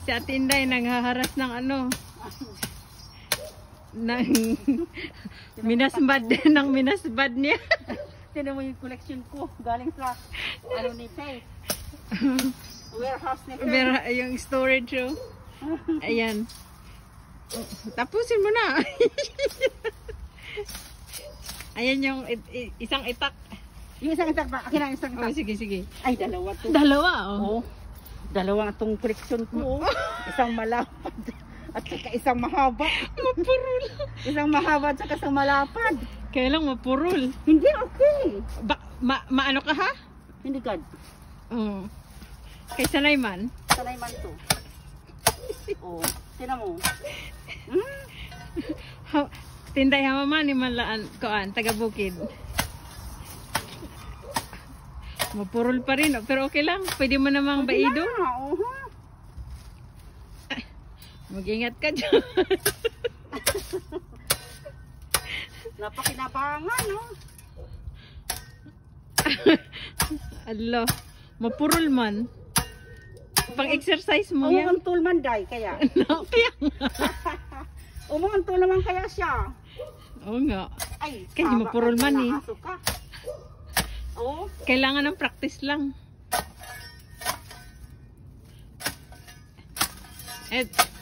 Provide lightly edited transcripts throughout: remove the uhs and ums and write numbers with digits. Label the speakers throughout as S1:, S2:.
S1: Si Ate Inday nanghaharas ng ano, ng minasbad niya.
S2: Tinan mo yung collection ko galing sa ano ni Faye. Warehouse ni Faye.
S1: Yung storage oh. Ayan. Tapusin mo na. Ayan yung isang itak.
S2: Yung isang itak ba? Akin ang isang itak.
S1: Oh, sige.
S2: Ay, dalawa to.
S1: Dalawa oh.
S2: Oh. Dalawa itong collection ko. Isang malapad at saka isang mahaba.
S1: Mapurol.
S2: Isang mahaba at saka isang malapad.
S1: Kaya lang mapurol.
S2: Hindi okay.
S1: Maano ka ha?
S2: Hindi God.
S1: Oo. Kay sanay man.
S2: Sanay man to. Oh, tinan mo.
S1: Tinday hamaman ni Malaan koan taga Bukid. Mapurol pa rin, pero okay lang. Pwede mo namang baido. Mag-ingat ka dyan.
S2: Napakinabangan, no?
S1: Alo, mapurol man. Pang-exercise mo yan.
S2: Umuntol man, day, kaya.
S1: Kaya nga.
S2: Umuntol naman kaya siya.
S1: Oo nga.
S2: Ay,
S1: kaya mapurol man eh.
S2: Oh.
S1: Kailangan ng practice lang.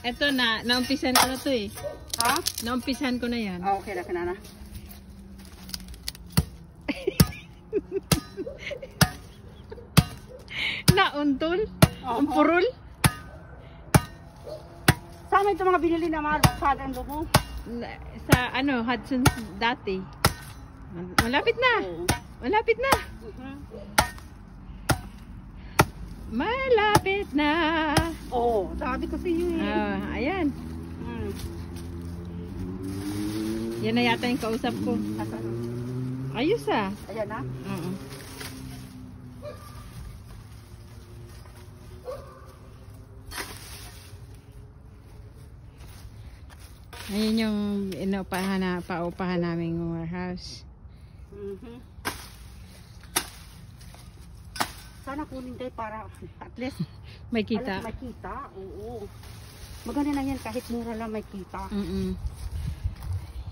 S1: Eto na, naumpisan ko na to eh.
S2: Ha?
S1: Naumpisan ko na yan.
S2: Ah, okay na, kanana.
S1: Nauntol? Ang purol?
S2: Saan ito mga binili na mga sadang lumo?
S1: Sa ano, Hudson's dati. Malapit na. Malapit na. Malapit na.
S2: Oh, sabi ko sa iyo eh.
S1: Ayan. Yan na yata yung kausap ko. Ayos ah.
S2: Ayan na?
S1: Ayun yung paupahan naming warehouse.
S2: Sana kunin tayo para at least
S1: may kita.
S2: May kita, oo. Maganda na yan kahit mura lang may kita.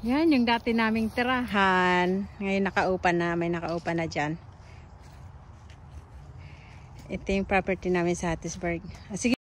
S1: Yan yung dati naming tirahan. Ngayon nakaupa na, may nakaupa na dyan. Ito yung property namin sa Hattiesburg. Sige.